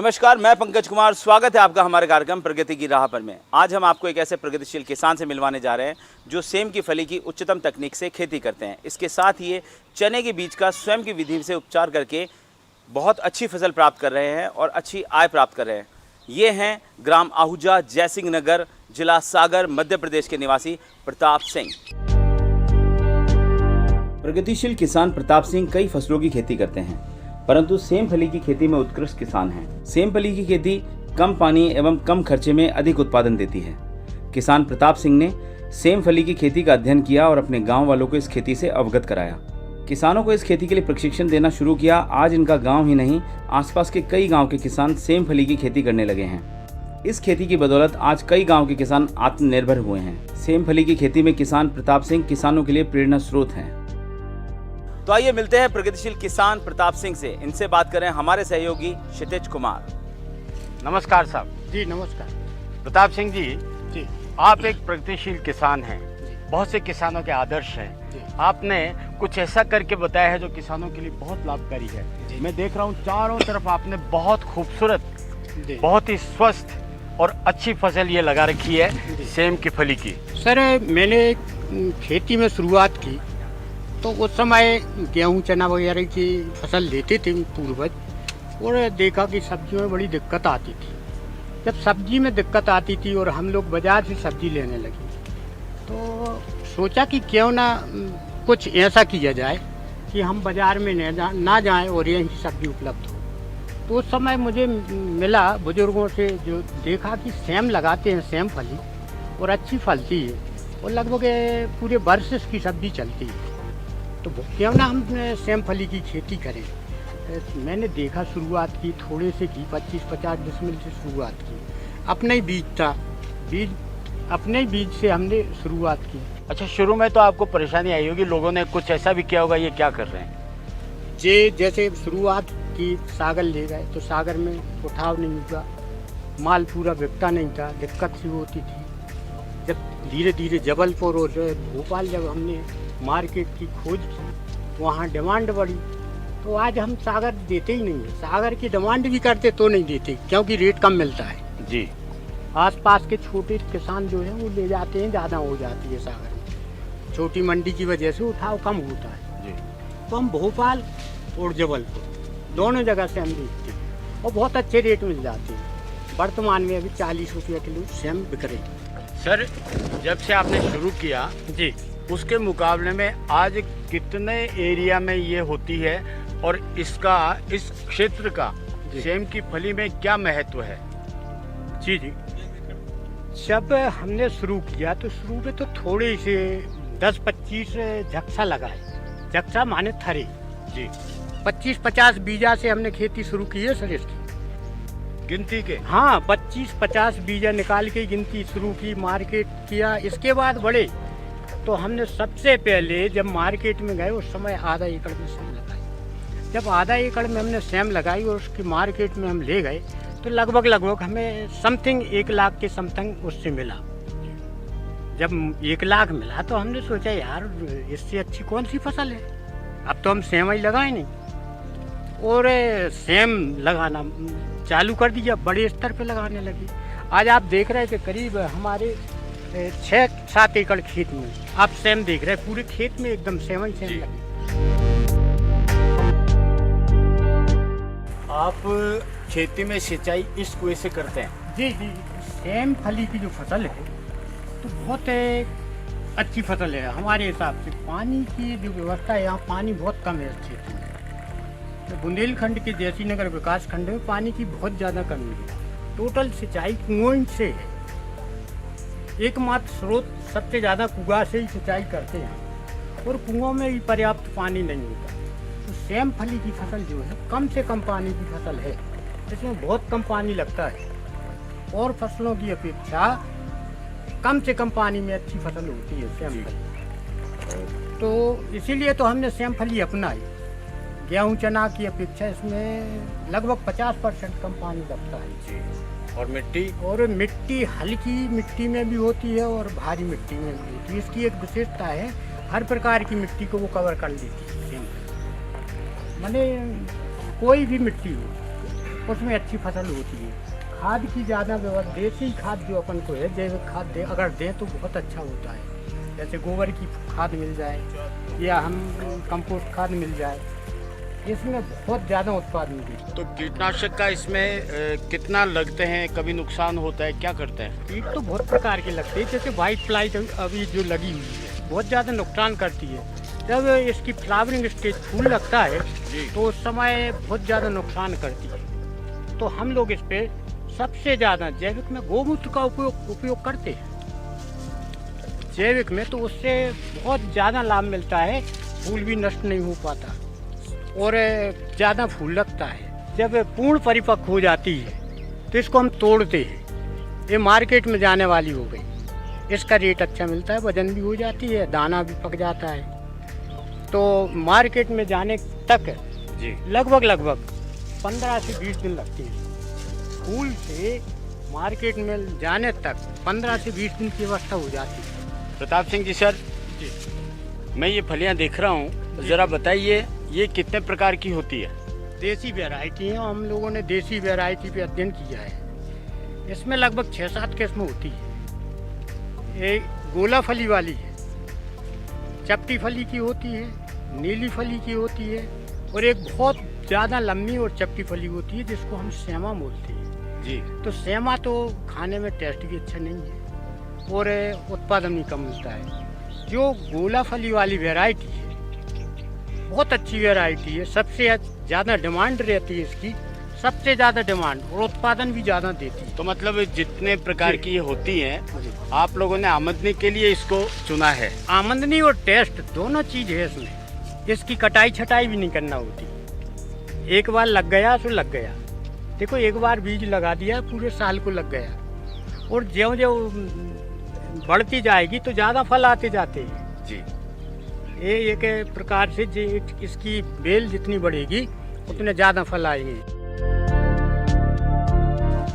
नमस्कार, मैं पंकज कुमार। स्वागत है आपका हमारे कार्यक्रम प्रगति की राह पर में। आज हम आपको एक ऐसे प्रगतिशील किसान से मिलवाने जा रहे हैं जो सेम की फली की उच्चतम तकनीक से खेती करते हैं। इसके साथ ही ये चने के बीज का स्वयं की विधि से उपचार करके बहुत अच्छी फसल प्राप्त कर रहे हैं और अच्छी आय प्राप्त कर रहे हैं। ये हैं ग्राम आहूजा, जयसिंह नगर, जिला सागर, मध्य प्रदेश के निवासी प्रताप सिंह। प्रगतिशील किसान प्रताप सिंह कई फसलों की खेती करते हैं, परंतु सेम फली की खेती में उत्कृष्ट किसान हैं। सेम फली की खेती कम पानी एवं कम खर्चे में अधिक उत्पादन देती है। किसान प्रताप सिंह ने सेम फली की खेती का अध्ययन किया और अपने गांव वालों को इस खेती से अवगत कराया। किसानों को इस खेती के लिए प्रशिक्षण देना शुरू किया। आज इनका गांव ही नहीं, आसपास के कई गांव के किसान सेम फली की खेती करने लगे हैं। इस खेती की बदौलत आज कई गाँव के किसान आत्मनिर्भर हुए हैं। सेम फली की खेती में किसान प्रताप सिंह किसानों के लिए प्रेरणा स्रोत हैं। तो आइए मिलते हैं प्रगतिशील किसान प्रताप सिंह से। इनसे बात करें हमारे सहयोगी क्षितिज कुमार। नमस्कार साहब। जी नमस्कार। प्रताप सिंह जी, जी आप एक प्रगतिशील किसान हैं, बहुत से किसानों के आदर्श हैं। आपने कुछ ऐसा करके बताया है जो किसानों के लिए बहुत लाभकारी है। मैं देख रहा हूँ चारों तरफ आपने बहुत खूबसूरत, बहुत ही स्वस्थ और अच्छी फसल ये लगा रखी है सेम की फली की। सर, मैंने खेती में शुरुआत की तो उस समय गेहूं चना वगैरह की फसल लेते थे पूर्वज, और देखा कि सब्जियों में बड़ी दिक्कत आती थी। जब सब्जी में दिक्कत आती थी और हम लोग बाज़ार से सब्जी लेने लगे तो सोचा कि क्यों ना कुछ ऐसा किया जाए कि हम बाज़ार में ना जाएं और यहीं सब्जी उपलब्ध हो। तो उस समय मुझे मिला बुजुर्गों से, जो देखा कि सेम लगाते हैं, सेम फली, और अच्छी फलती है और लगभग पूरे वर्ष की सब्जी चलती है। तो क्यों ना हम सेम फली की खेती करें। मैंने देखा, शुरुआत की थोड़े से की, 25-50 डिसमिल से शुरुआत की। अपने ही बीज था, अपने ही बीज से हमने शुरुआत की। अच्छा, शुरू में तो आपको परेशानी आई होगी, लोगों ने कुछ ऐसा भी किया होगा, ये क्या कर रहे हैं जे जैसे शुरुआत की, सागर ले गए तो सागर में उठाव नहीं हुआ, माल पूरा बिकता नहीं था, दिक्कत सी होती थी। जब धीरे धीरे जबलपुर और भोपाल जब हमने मार्केट की खोज की, वहाँ डिमांड बढ़ी, तो आज हम सागर देते ही नहीं है। सागर की डिमांड भी करते तो नहीं देते, क्योंकि रेट कम मिलता है जी। आसपास के छोटे किसान जो हैं वो ले जाते हैं, ज़्यादा हो जाती है सागर में, छोटी मंडी की वजह से उठाव कम होता है जी। तो हम भोपाल और जबलपुर दोनों जगह से हम बेचते हैं और बहुत अच्छे रेट मिल जाते हैं। वर्तमान में अभी 40 रुपये किलो सेम बिक रही है। सर, जब से आपने शुरू किया जी, उसके मुकाबले में आज कितने एरिया में ये होती है और इसका, इस क्षेत्र का सेम की फली में क्या महत्व है? जी जी, जब हमने शुरू किया तो शुरू में तो थोड़े से 10-25 झक्सा लगाए। झक्सा माने थरे जी। 25-50 बीजा से हमने खेती शुरू की है सर इसकी। गिनती के? हाँ, 25-50 बीजा निकाल के गिनती शुरू की, मार्केट किया। इसके बाद बढ़े तो हमने सबसे पहले जब मार्केट में गए उस समय आधा एकड़ में सेम लगाई। जब आधा एकड़ में हमने सेम लगाई और उसकी मार्केट में हम ले गए तो लगभग हमें समथिंग 1 लाख के समथिंग उससे मिला। जब 1 लाख मिला तो हमने सोचा यार इससे अच्छी कौन सी फसल है, अब तो हम सेम ही लगाए नहीं, और सेम लगाना चालू कर दिया, बड़े स्तर पे लगाने लगी। आज आप देख रहे हैं कि करीब हमारे 6-7 एकड़ खेत में आप सेम देख रहे हैं, पूरे खेत में एकदम सेम ही सेम लगे। आप खेती में सिंचाई इस कुएं से करते हैं? जी जी, सेम फली की जो फसल है तो बहुत अच्छी फसल है हमारे हिसाब से। पानी की जो व्यवस्था है, यहाँ पानी बहुत कम है इस क्षेत्र में। तो बुंदेलखंड के जयसिंह नगर विकास खंड में पानी की बहुत ज़्यादा कमी है। टोटल सिंचाई कुओं से है, एकमात्र स्रोत सबसे ज़्यादा कुआं से ही सिंचाई करते हैं और कुओं में भी पर्याप्त पानी नहीं होता। तो सेम फली की फसल जो है कम से कम पानी की फसल है, इसमें बहुत कम पानी लगता है और फसलों की अपेक्षा कम से कम पानी में अच्छी फसल होती है सेम फली। तो इसीलिए तो हमने सेम फली अपनाई। गेहूँ चना की अपेक्षा इसमें लगभग 50% कम पानी लगता है जी। और मिट्टी? और मिट्टी हल्की मिट्टी में भी होती है और भारी मिट्टी में भी होती है। इसकी एक विशेषता है, हर प्रकार की मिट्टी को वो कवर कर लेती है। माने कोई भी मिट्टी हो, उसमें अच्छी फसल होती है। खाद की ज़्यादा व्यवस्था, देसी खाद जो अपन को है, जैविक खाद दे अगर दें तो बहुत अच्छा होता है। जैसे गोबर की खाद मिल जाए या हम कंपोस्ट खाद मिल जाए, इसमें बहुत ज़्यादा उत्पादन भी। तो कीटनाशक का इसमें कितना लगते हैं, कभी नुकसान होता है, क्या करते हैं? कीट तो बहुत प्रकार के लगते हैं, जैसे वाइट फ्लाई अभी जो लगी हुई है बहुत ज़्यादा नुकसान करती है। जब इसकी फ्लावरिंग स्टेज फूल लगता है तो उस समय बहुत ज़्यादा नुकसान करती है। तो हम लोग इस पे सबसे ज़्यादा जैविक में गोमूत्र का उपयोग करते हैं। जैविक में तो उससे बहुत ज़्यादा लाभ मिलता है, फूल भी नष्ट नहीं हो पाता और ज़्यादा फूल लगता है। जब पूर्ण परिपक्व हो जाती है तो इसको हम तोड़ते हैं। ये मार्केट में जाने वाली हो गई, इसका रेट अच्छा मिलता है, वजन भी हो जाती है, दाना भी पक जाता है। तो मार्केट में जाने तक जी लगभग 15 से 20 दिन लगते हैं। फूल से मार्केट में जाने तक 15 से 20 दिन की व्यवस्था हो जाती है। प्रताप सिंह जी सर, जी मैं ये फलियां देख रहा हूँ, ज़रा बताइए ये कितने प्रकार की होती है? देसी वैरायटी है, हम लोगों ने देसी वैरायटी पे अध्ययन किया है। इसमें लगभग 6-7 किस्म होती है। एक गोला फली वाली है, चपटी फली की होती है, नीली फली की होती है और एक बहुत ज़्यादा लंबी और चपटी फली होती है जिसको हम सेमा बोलते हैं। जी तो सेमा तो खाने में टेस्ट भी अच्छा नहीं है और उत्पादन भी कम मिलता है। जो गोला फली वाली वैरायटी है बहुत अच्छी वैरायटी है, सबसे ज़्यादा डिमांड रहती है इसकी, सबसे ज़्यादा डिमांड और उत्पादन भी ज़्यादा देती है। तो मतलब जितने प्रकार की ये होती हैं, आप लोगों ने आमदनी के लिए इसको चुना है? आमदनी और टेस्ट दोनों चीज़ है इसमें। इसकी कटाई छटाई भी नहीं करना होती, एक बार लग गया तो लग गया। देखो एक बार बीज लगा दिया पूरे साल को लग गया और ज्यों ज्यों बढ़ती जाएगी तो ज़्यादा फल आते जाते हैं। जी ये एक प्रकार से इसकी बेल जितनी बढ़ेगी उतने ज़्यादा फल आएंगे।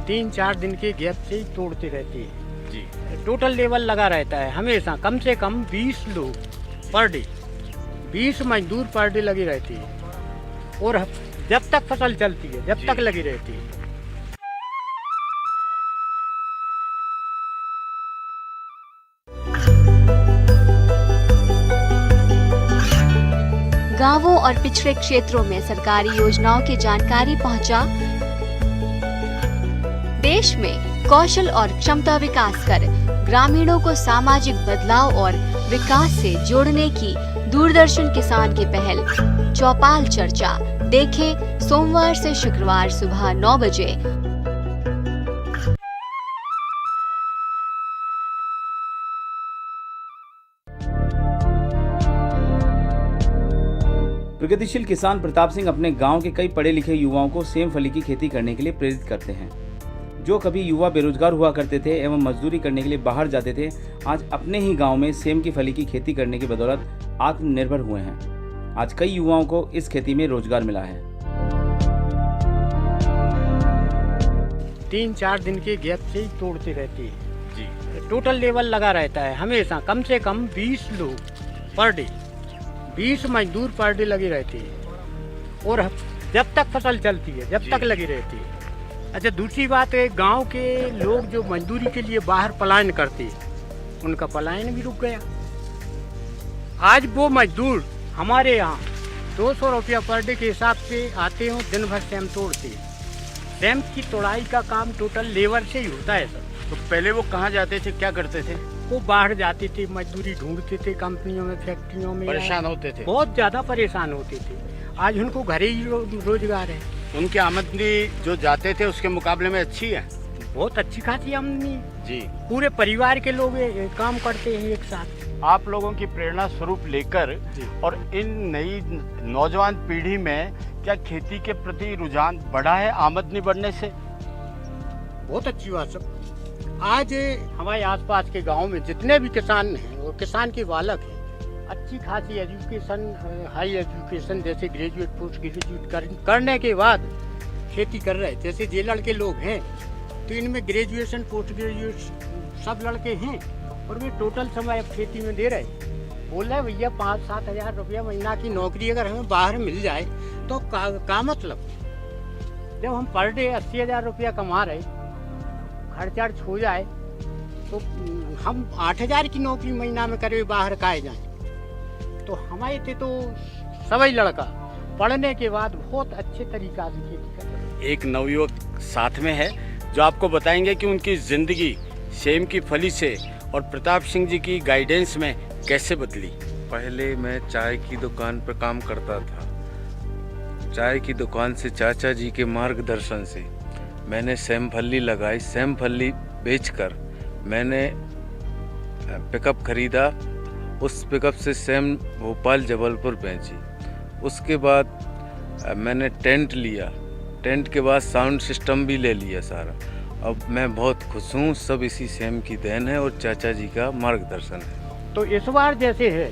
3-4 दिन के गैप से ही तोड़ते रहते हैं। जी टोटल लेवल लगा रहता है हमेशा, कम से कम 20 लोग पर डे, 20 मजदूर पर डे लगे रहते हैं और जब तक फसल चलती है जब तक लगी रहती है। गांवों और पिछड़े क्षेत्रों में सरकारी योजनाओं की जानकारी पहुंचा। देश में कौशल और क्षमता विकास कर ग्रामीणों को सामाजिक बदलाव और विकास से जोड़ने की दूरदर्शन किसान की पहल चौपाल चर्चा देखें सोमवार से शुक्रवार सुबह 9 बजे। प्रगतिशील किसान प्रताप सिंह अपने गांव के कई पढ़े लिखे युवाओं को सेम फली की खेती करने के लिए प्रेरित करते हैं। जो कभी युवा बेरोजगार हुआ करते थे एवं मजदूरी करने के लिए बाहर जाते थे, आज अपने ही गांव में सेम की फली की खेती करने की बदौलत आत्मनिर्भर हुए हैं। आज कई युवाओं को इस खेती में रोजगार मिला है। 3-4 दिन के गैप से ही तोड़ते रहते हैं। जी टोटल लेवल लगा रहता है हमेशा, कम से कम 20 लोग पर डे, 20 मजदूर पर डे लगे रहते हैं और जब तक फसल चलती है जब तक लगी रहती है। अच्छा, दूसरी बात है, गांव के लोग जो मजदूरी के लिए बाहर पलायन करते हैं उनका पलायन भी रुक गया। आज वो मजदूर हमारे यहाँ 200 रुपया पर डे के हिसाब से आते हो, दिन भर सेम तोड़ते हैं। सेम की तोड़ाई का काम टोटल लेबर से ही होता है सर। तो पहले वो कहाँ जाते थे, क्या करते थे? वो बाहर जाते थे, मजदूरी ढूंढते थे, कंपनियों में फैक्ट्रियों में, परेशान होते थे, बहुत ज़्यादा परेशान होते थे। आज उनको घरे ही रोजगार है। उनकी आमदनी जो जाते थे उसके मुकाबले में अच्छी है, बहुत अच्छी खासी आमदनी। जी पूरे परिवार के लोग काम करते हैं एक साथ। आप लोगों की प्रेरणा स्वरूप लेकर और इन नई नौजवान पीढ़ी में क्या खेती के प्रति रुझान बढ़ा है आमदनी बढ़ने से? बहुत अच्छी बात सब। आज हमारे आसपास के गांव में जितने भी किसान हैं और किसान के बालक हैं, अच्छी खासी एजुकेशन, हाई एजुकेशन जैसे ग्रेजुएट, पोस्ट ग्रेजुएट करने के बाद खेती कर रहे हैं। जैसे ये लड़के लोग हैं तो इनमें ग्रेजुएशन, पोस्ट ग्रेजुएट सब लड़के हैं और वे टोटल समय अब खेती में दे रहे हैं। बोल रहे भैया 5-7 हज़ार रुपया महीना की नौकरी अगर हमें बाहर मिल जाए तो का मतलब। जब हम पर डे 80,000 रुपया कमा रहे, खर्चा हो जाए तो हम 8,000 की नौकरी महीना में करे बाहर काहे जाए। तो हमारे थे तो सभी लड़का पढ़ने के बाद बहुत अच्छे तरीका से खेती कर रहे हैं। एक नवयुवक साथ में है जो आपको बताएंगे कि उनकी ज़िंदगी सेम की फली से और प्रताप सिंह जी की गाइडेंस में कैसे बदली। पहले मैं चाय की दुकान पर काम करता था। चाय की दुकान से चाचा जी के मार्गदर्शन से मैंने सेम फली लगाई। सेम फली बेचकर मैंने पिकअप खरीदा। उस पिकअप से सेम भोपाल जबलपुर बेची। उसके बाद मैंने टेंट लिया। टेंट के बाद साउंड सिस्टम भी ले लिया सारा। अब मैं बहुत खुश हूँ। सब इसी सेम की देन है और चाचा जी का मार्गदर्शन है। तो इस बार जैसे है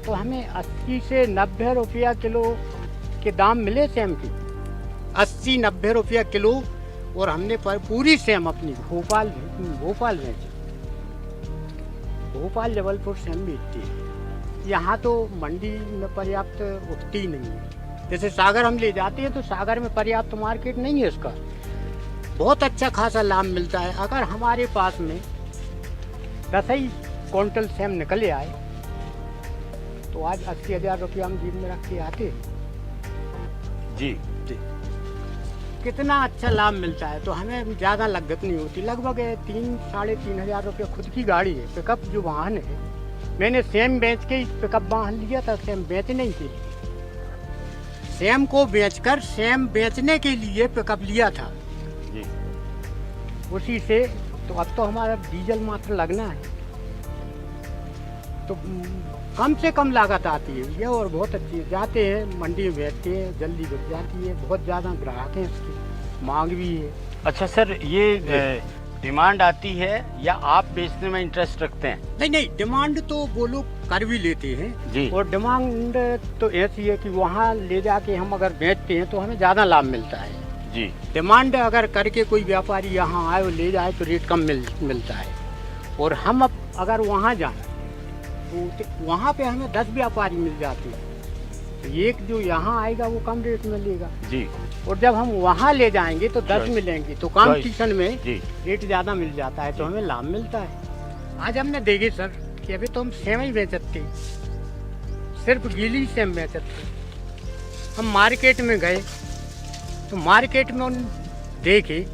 तो हमें 80 से 90 रुपया किलो के दाम मिले सेम की, 80-90 रुपया किलो। और हमने पर पूरी सेम अपनी भोपाल बेची। भोपाल जबलपुर सेम बेचती है। यहाँ तो मंडी में पर्याप्त उठती ही नहीं है। जैसे सागर हम ले जाते हैं तो सागर में पर्याप्त मार्केट नहीं है इसका। बहुत अच्छा खासा लाभ मिलता है। अगर हमारे पास में 10 ही क्विंटल सेम निकले आए तो आज 80,000 रुपया हम जेब में रख के आते। जी कितना अच्छा लाभ मिलता है। तो हमें ज़्यादा लागत नहीं होती। लगभग 3-3.5 हज़ार रुपया खुद की गाड़ी है, पिकअप जो वाहन है। मैंने सेम बेच के पिकअप वाहन लिया था सेम बेचने के लिए। सेम को बेचकर सेम बेचने के लिए पिकअप लिया था जी। उसी से तो अब तो हमारा डीजल मात्र लगना है तो कम से कम लागत आती है ये। और बहुत अच्छी है। जाते हैं मंडी में बेचते हैं, जल्दी बिक जाती है। बहुत ज़्यादा ग्राहक हैं, इसकी मांग भी है। अच्छा सर, ये डिमांड आती है या आप बेचने में इंटरेस्ट रखते हैं? नहीं, डिमांड तो वो लोग कर भी लेते हैं जी। और डिमांड तो ऐसी है कि वहाँ ले जाके हम अगर बेचते हैं तो हमें ज़्यादा लाभ मिलता है जी। डिमांड अगर करके कोई व्यापारी यहाँ आए और ले जाए तो रेट कम मिलता है। और हम अब अगर वहाँ जाएं तो वहाँ पे हमें 10 व्यापारी मिल जाते हैं। तो एक जो यहाँ आएगा वो कम रेट में लेगा जी। और जब हम वहाँ ले जाएंगे तो 10 मिलेंगे तो कॉम्पिटिशन में जी। रेट ज़्यादा मिल जाता है तो हमें लाभ मिलता है। आज हमने देखे सर कि अभी तो हम सेम ही बेचते, सिर्फ गीली सेम बेचते। हम मार्केट में गए तो मार्केट में देखे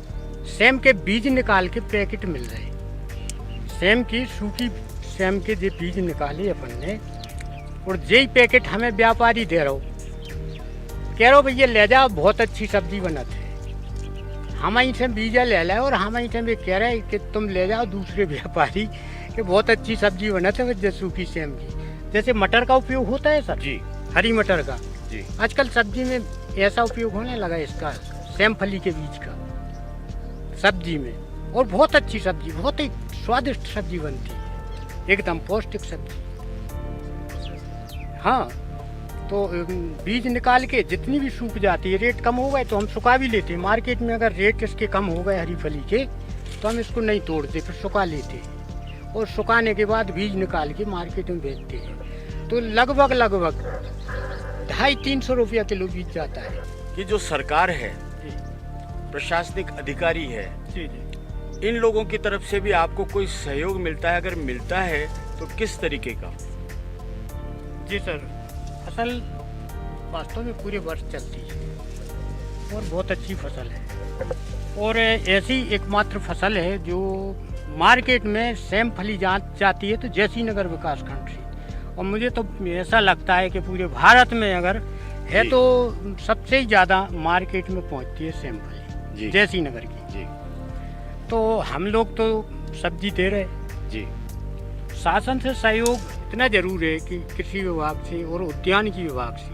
सेम के बीज निकाल के पैकेट मिल रहे। सेम की सूखी सेम के जो बीज निकाले अपन ने और यही पैकेट हमें व्यापारी दे रहो, कह रहे हो भैया ले जाओ, बहुत अच्छी सब्जी बनाते हैं। हम यहीं से बीजा ले लाए और हम यहीं से भी कह रहे हैं कि तुम ले जाओ दूसरे व्यापारी कि बहुत अच्छी सब्जी बनाते हैं सूखी सेम की। जैसे मटर का उपयोग होता है सर जी, हरी मटर का जी। आजकल सब्जी में ऐसा उपयोग होने लगा इसका, सेम फली के बीज का सब्जी में। और बहुत अच्छी सब्जी, बहुत ही स्वादिष्ट सब्जी बनती है, एकदम पौष्टिक सब्जी। हाँ, तो बीज निकाल के जितनी भी सूख जाती है, रेट कम हो गए तो हम सुखा भी लेते हैं। मार्केट में अगर रेट इसके कम हो गए हरी फली के तो हम इसको नहीं तोड़ते, फिर सुखा लेते हैं और सुखाने के बाद बीज निकाल के मार्केट में बेचते हैं। तो लगभग 250-300 रुपया किलो बीज जाता है। ये जो सरकार है, प्रशासनिक अधिकारी है, इन लोगों की तरफ से भी आपको कोई सहयोग मिलता है? अगर मिलता है तो किस तरीके का? जी सर, फसल वास्तव में पूरे वर्ष चलती है और बहुत अच्छी फसल है। और ऐसी एकमात्र फसल है जो मार्केट में सेम फली जाती है तो जैसी नगर विकास खंड से। और मुझे तो ऐसा लगता है कि पूरे भारत में अगर है तो सबसे ज़्यादा मार्केट में पहुंचती है सेम फली जैसी नगर की जी। तो हम लोग तो सब्जी दे रहे जी। शासन से सहयोग इतना जरूर है कि कृषि विभाग से और उद्यान की विभाग से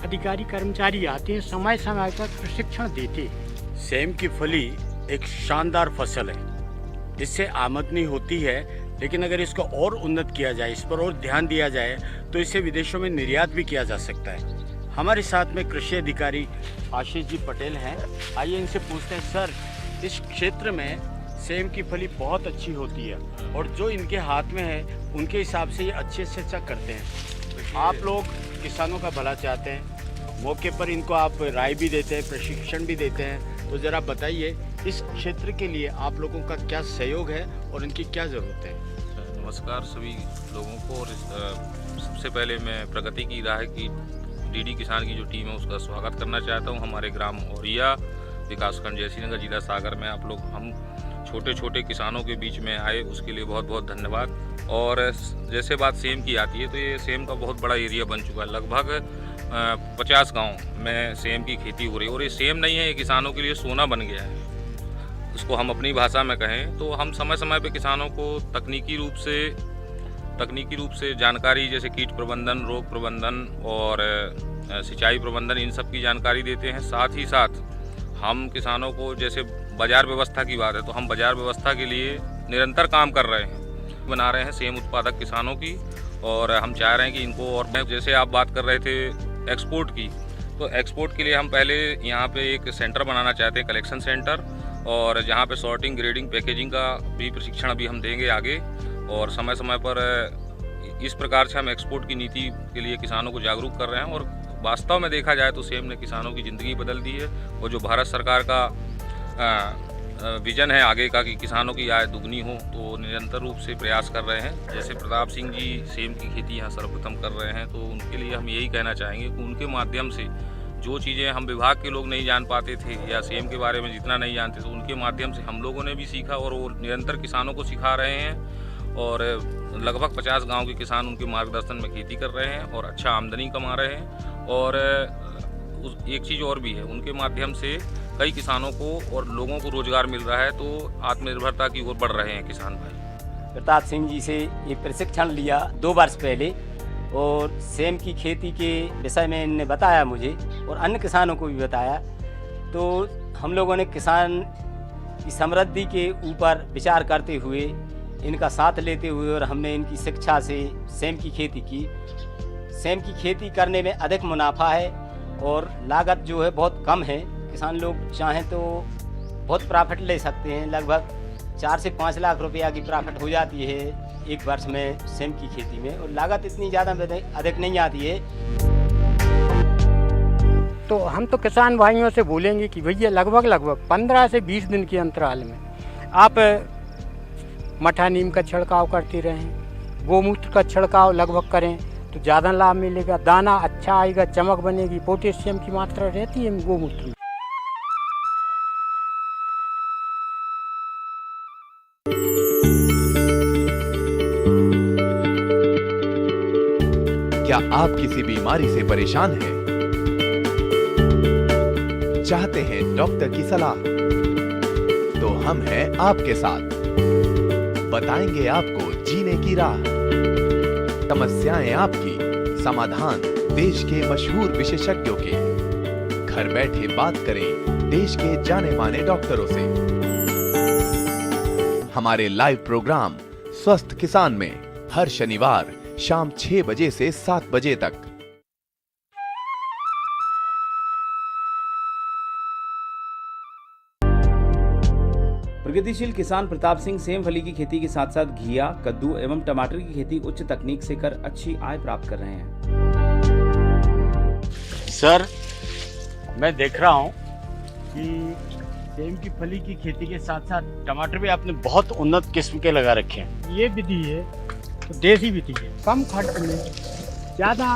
अधिकारी कर्मचारी आते हैं, समय समय पर प्रशिक्षण देते हैं। सेम की फली एक शानदार फसल है, इससे आमदनी होती है, लेकिन अगर इसको और उन्नत किया जाए, इस पर और ध्यान दिया जाए तो इसे विदेशों में निर्यात भी किया जा सकता है। हमारे साथ में कृषि अधिकारी आशीष जी पटेल हैं। आइए इनसे पूछते हैं, सर इस क्षेत्र में सेम की फली बहुत अच्छी होती है और जो इनके हाथ में है उनके हिसाब से ये अच्छे से अच्छा करते हैं। आप लोग किसानों का भला चाहते हैं, मौके पर इनको आप राय भी देते हैं, प्रशिक्षण भी देते हैं। तो ज़रा बताइए इस क्षेत्र के लिए आप लोगों का क्या सहयोग है और इनकी क्या ज़रूरत है? नमस्कार सभी लोगों को। और सबसे पहले मैं प्रगति की राह की डीडी किसान की जो टीम है उसका स्वागत करना चाहता हूं। हमारे ग्राम औरिया विकासखंड जयश्रीनगर जिला सागर में आप लोग हम छोटे छोटे किसानों के बीच में आए, उसके लिए बहुत बहुत धन्यवाद। और जैसे बात सेम की आती है तो ये सेम का बहुत बड़ा एरिया बन चुका है। लगभग 50 गांव में सेम की खेती हो रही है और ये सेम नहीं है, ये किसानों के लिए सोना बन गया है। उसको हम अपनी भाषा में कहें तो हम समय समय पे किसानों को तकनीकी रूप से जानकारी, जैसे कीट प्रबंधन, रोग प्रबंधन और सिंचाई प्रबंधन, इन सब की जानकारी देते हैं। साथ ही साथ हम किसानों को, जैसे बाज़ार व्यवस्था की बात है तो हम बाज़ार व्यवस्था के लिए निरंतर काम कर रहे हैं, बना रहे हैं सेम उत्पादक किसानों की। और हम चाह रहे हैं कि इनको, और जैसे आप बात कर रहे थे एक्सपोर्ट की, तो एक्सपोर्ट के लिए हम पहले यहाँ पे एक सेंटर बनाना चाहते हैं, कलेक्शन सेंटर, और जहाँ पे सॉर्टिंग, ग्रेडिंग, पैकेजिंग का भी प्रशिक्षण अभी हम देंगे आगे। और समय समय पर इस प्रकार से हम एक्सपोर्ट की नीति के लिए किसानों को जागरूक कर रहे हैं। और वास्तव में देखा जाए तो सेम ने किसानों की ज़िंदगी बदल दी है। और जो भारत सरकार का विजन है आगे का कि किसानों की आय दुगनी हो, तो निरंतर रूप से प्रयास कर रहे हैं। जैसे प्रताप सिंह जी सेम की खेती यहाँ सर्वप्रथम कर रहे हैं, तो उनके लिए हम यही कहना चाहेंगे कि उनके माध्यम से जो चीज़ें हम विभाग के लोग नहीं जान पाते थे या सेम के बारे में जितना नहीं जानते थे, उनके माध्यम से हम लोगों ने भी सीखा और वो निरंतर किसानों को सिखा रहे हैं। और लगभग 50 गांव के किसान उनके मार्गदर्शन में खेती कर रहे हैं और अच्छा आमदनी कमा रहे हैं। और एक चीज़ और भी है, उनके माध्यम से कई किसानों को और लोगों को रोजगार मिल रहा है, तो आत्मनिर्भरता की ओर बढ़ रहे हैं किसान भाई। प्रताप सिंह जी से ये प्रशिक्षण लिया 2 वर्ष पहले, और सेम की खेती के विषय में इन्होंने बताया मुझे और अन्य किसानों को भी बताया। तो हम लोगों ने किसान की समृद्धि के ऊपर विचार करते हुए, इनका साथ लेते हुए, और हमने इनकी शिक्षा से सेम की खेती की। सेम की खेती करने में अधिक मुनाफा है और लागत जो है बहुत कम है। किसान लोग चाहें तो बहुत प्रॉफिट ले सकते हैं। लगभग 4 से 5 लाख रुपया की प्रॉफिट हो जाती है एक वर्ष में सेम की खेती में, और लागत इतनी ज़्यादा अधिक नहीं आती है। तो हम तो किसान भाइयों से बोलेंगे कि भैया लगभग 15 से 20 दिन के अंतराल में आप मठा नीम का छिड़काव करते रहें, गोमूत्र का छिड़काव लगभग करें तो ज़्यादा लाभ मिलेगा। दाना अच्छा आएगा, चमक बनेगी, पोटेशियम की मात्रा रहती है गोमूत्र में। क्या आप किसी बीमारी से परेशान हैं? चाहते हैं डॉक्टर की सलाह? तो हम हैं आपके साथ, बताएंगे आपको जीने की राह। समस्याएं आपकी, समाधान देश के मशहूर विशेषज्ञों के। घर बैठे बात करें देश के जाने माने डॉक्टरों से। हमारे लाइव प्रोग्राम स्वस्थ किसान में हर शनिवार शाम 6 बजे से 7 बजे तक। प्रगतिशील किसान प्रताप सिंह सेम फली की खेती के साथ साथ घिया, कद्दू एवं टमाटर की खेती उच्च तकनीक से कर अच्छी आय प्राप्त कर रहे हैं। सर, मैं देख रहा हूँ कि सेम की फली की खेती के साथ साथ टमाटर भी आपने बहुत उन्नत किस्म के लगा रखे हैं। ये विधि है तो देसी विधि है, कम खर्च में ज़्यादा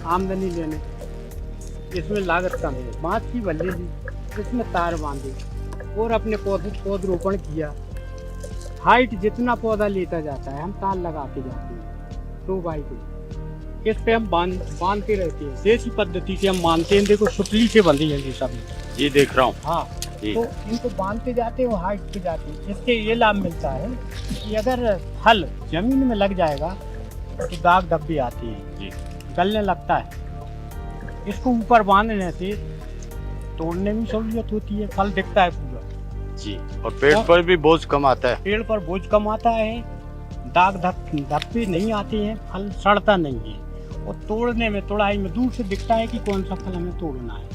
आमदनी लेने, इसमें लागत कम है। बाँस की बल्ली ली, इसमें तार बांधे और अपने पौधरोपण किया। हाइट जितना पौधा लेता जाता है हम तार लगा के जाते हैं 2 बाई 2। इस पे हम बांधते रहते हैं, देसी पद्धति से हम बांधते हैं। देखो सुतली से बंधी है ये सब, ये देख रहा हूँ। हाँ, तो इनको बांधते जाते हैं, वो हाइट पे जाते हैं। इससे ये लाभ मिलता है कि अगर फल जमीन में लग जाएगा तो दाग धब्बे आती है, गलने लगता है। इसको ऊपर बांधने से तोड़ने में सहूलियत होती है, फल दिखता है पूरा जी, और पेड़ पर भी बोझ कम आता है। पेड़ पर बोझ कम आता है, दाग धब्बे नहीं आते हैं, फल सड़ता नहीं है, और तोड़ने में, तोड़ाई में दूर से दिखता है कि कौन सा फल हमें तोड़ना है।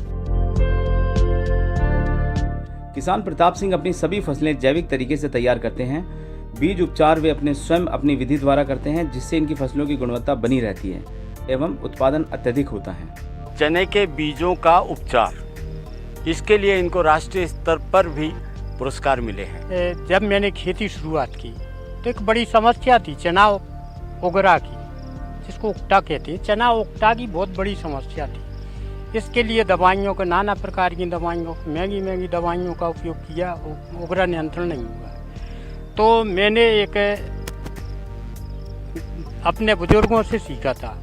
किसान प्रताप सिंह अपनी सभी फसलें जैविक तरीके से तैयार करते हैं। बीज उपचार वे अपने स्वयं अपनी विधि द्वारा करते हैं, जिससे इनकी फसलों की गुणवत्ता बनी रहती है एवं उत्पादन अत्यधिक होता है। चने के बीजों का उपचार, इसके लिए इनको राष्ट्रीय स्तर पर भी पुरस्कार मिले हैं। जब मैंने खेती शुरुआत की तो एक बड़ी समस्या थी चना उगरा की, जिसको उकटा कहते हैं। चना उकटा की बहुत बड़ी समस्या थी। इसके लिए दवाइयों का, नाना प्रकार की दवाइयों, महंगी महंगी दवाइयों का उपयोग किया, उगरा नियंत्रण नहीं हुआ। तो मैंने एक अपने बुजुर्गों से सीखा था,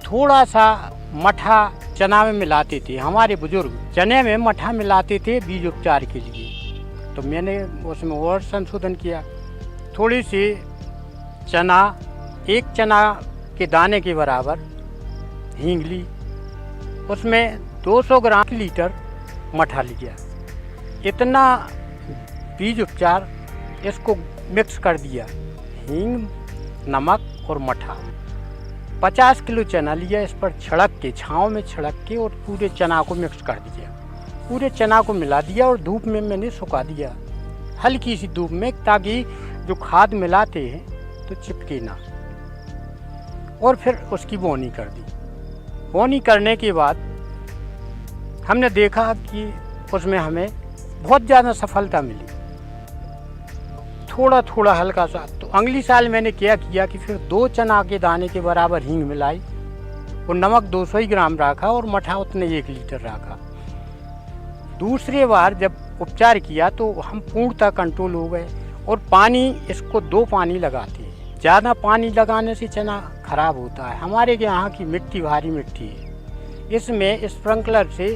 थोड़ा सा मठा चना में मिलाते थे। हमारे बुजुर्ग चने में मठा मिलाते थे बीज उपचार के लिए। तो मैंने उसमें और संशोधन किया, थोड़ी सी चना, एक चना के दाने के बराबर हींग ली, उसमें 200 ग्राम लीटर मठा लिया, इतना बीज उपचार, इसको मिक्स कर दिया, हींग, नमक और मठा। 50 किलो चना लिया, इस पर छिड़क के, छाँव में छिड़क के, और पूरे चना को मिक्स कर दिया। पूरे चना को मिला दिया और धूप में मैंने सुखा दिया, हल्की सी धूप में, ताकि जो खाद मिलाते हैं तो चिपके ना। और फिर उसकी बोनी कर दी। बोनी करने के बाद हमने देखा कि उसमें हमें बहुत ज़्यादा सफलता मिली, थोड़ा थोड़ा हल्का सा। तो अगली साल मैंने क्या किया कि फिर 2 चना के दाने के बराबर हींग मिलाई, और नमक 200 ही ग्राम रखा, और मठा उतने 1 लीटर रखा। दूसरी बार जब उपचार किया तो हम पूर्णतः कंट्रोल हो गए। और पानी, इसको 2 पानी लगाते हैं। ज़्यादा पानी लगाने से चना खराब होता है। हमारे यहाँ की मिट्टी भारी मिट्टी है, इसमें स्प्रिंकलर से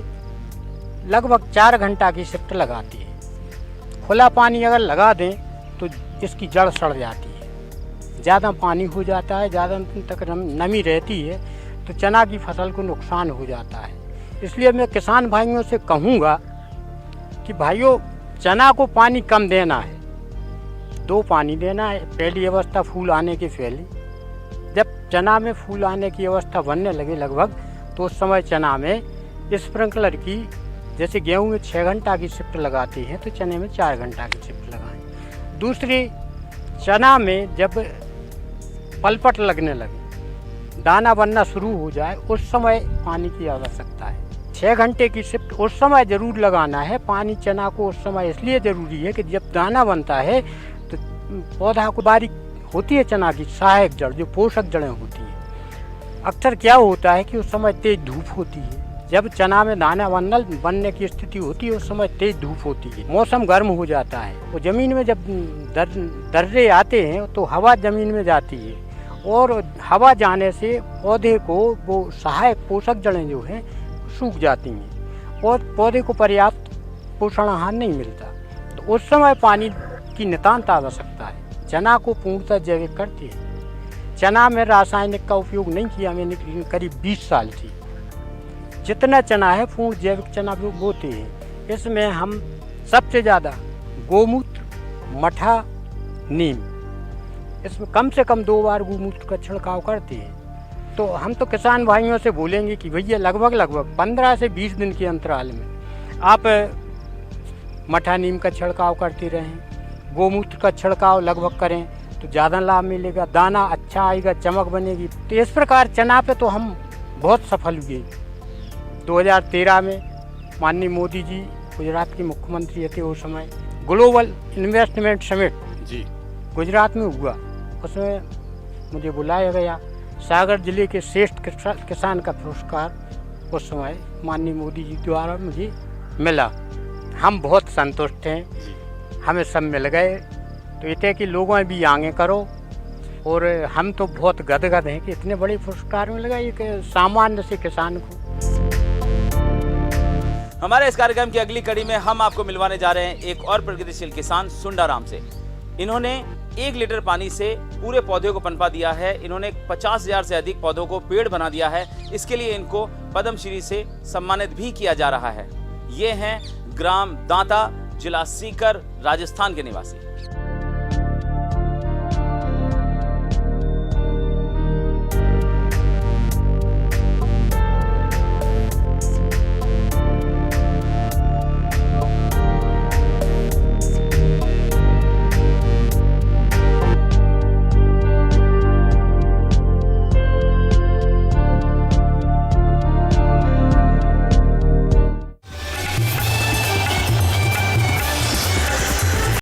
लगभग 4 घंटा की शिफ्ट लगाती है। खुला पानी अगर लगा दें तो इसकी जड़ सड़ जाती है, ज़्यादा पानी हो जाता है, ज़्यादा तक नमी रहती है, तो चना की फसल को नुकसान हो जाता है। इसलिए मैं किसान भाइयों से कहूँगा कि भाइयों, चना को पानी कम देना है, 2 पानी देना है। पहली अवस्था फूल आने के पहले, जब चना में फूल आने की अवस्था बनने लगे लगभग, तो उस समय चना में स्प्रिंकलर की, जैसे गेहूं में 6 घंटा की शिफ्ट लगाते हैं, तो चने में 4 घंटा की शिफ्ट लगाएं। दूसरी, चना में जब पलपट लगने लगे, दाना बनना शुरू हो जाए, उस समय पानी की आवश्यकता है। 6 घंटे की शिफ्ट उस समय ज़रूर लगाना है पानी चना को। उस समय इसलिए ज़रूरी है कि जब दाना बनता है तो पौधा को बारीक होती है चना की सहायक जड़, जो पोषक जड़ें होती हैं। अक्सर क्या होता है कि उस समय तेज धूप होती है, जब चना में दाना बनने की स्थिति होती है, उस समय तेज धूप होती है, मौसम गर्म हो जाता है, और ज़मीन में जब दर्रे आते हैं तो हवा ज़मीन में जाती है, और हवा जाने से पौधे को वो सहायक पोषक जड़ें जो हैं सूख जाती हैं, और पौधे को पर्याप्त पोषण आहार नहीं मिलता। तो उस समय पानी की नितांत आवश्यकता है। चना को पूर्णतः जैविक करती है। चना में रासायनिक का उपयोग नहीं किया मैंने करीब 20 साल से। जितना चना है पूर्ण जैविक चना बोते हैं। इसमें हम सबसे ज़्यादा गोमूत्र, मठा, नीम, इसमें कम से कम 2 बार गोमूत्र का छिड़काव करते हैं। तो हम तो किसान भाइयों से बोलेंगे कि भैया लगभग 15 से 20 दिन के अंतराल में आप मठा, नीम का छिड़काव करते रहें, गोमूत्र का छिड़काव लगभग करें, तो ज़्यादा लाभ मिलेगा, दाना अच्छा आएगा, चमक बनेगी। तो इस प्रकार चना पे तो हम बहुत सफल हुए। 2013 में माननीय मोदी जी गुजरात के मुख्यमंत्री थे, उस समय ग्लोबल इन्वेस्टमेंट समिट जी गुजरात में हुआ, उसमें मुझे बुलाया गया। सागर जिले के श्रेष्ठ किसान का पुरस्कार उस समय माननीय मोदी जी द्वारा मुझे मिला। हम बहुत संतुष्ट हैं, हमें सब मिल गए। तो इतने कि लोगों भी आगे करो, और हम तो बहुत गदगद हैं कि इतने बड़े पुरस्कार मिल गए एक सामान्य से किसान को। हमारे इस कार्यक्रम की अगली कड़ी में हम आपको मिलवाने जा रहे हैं एक और प्रगतिशील किसान सुंडाराम से। इन्होंने 1 लीटर पानी से पूरे पौधे को पनपा दिया है। इन्होंने 50,000 से अधिक पौधों को पेड़ बना दिया है। इसके लिए इनको पद्मश्री से सम्मानित भी किया जा रहा है। ये हैं ग्राम दांता, जिला सीकर, राजस्थान के निवासी।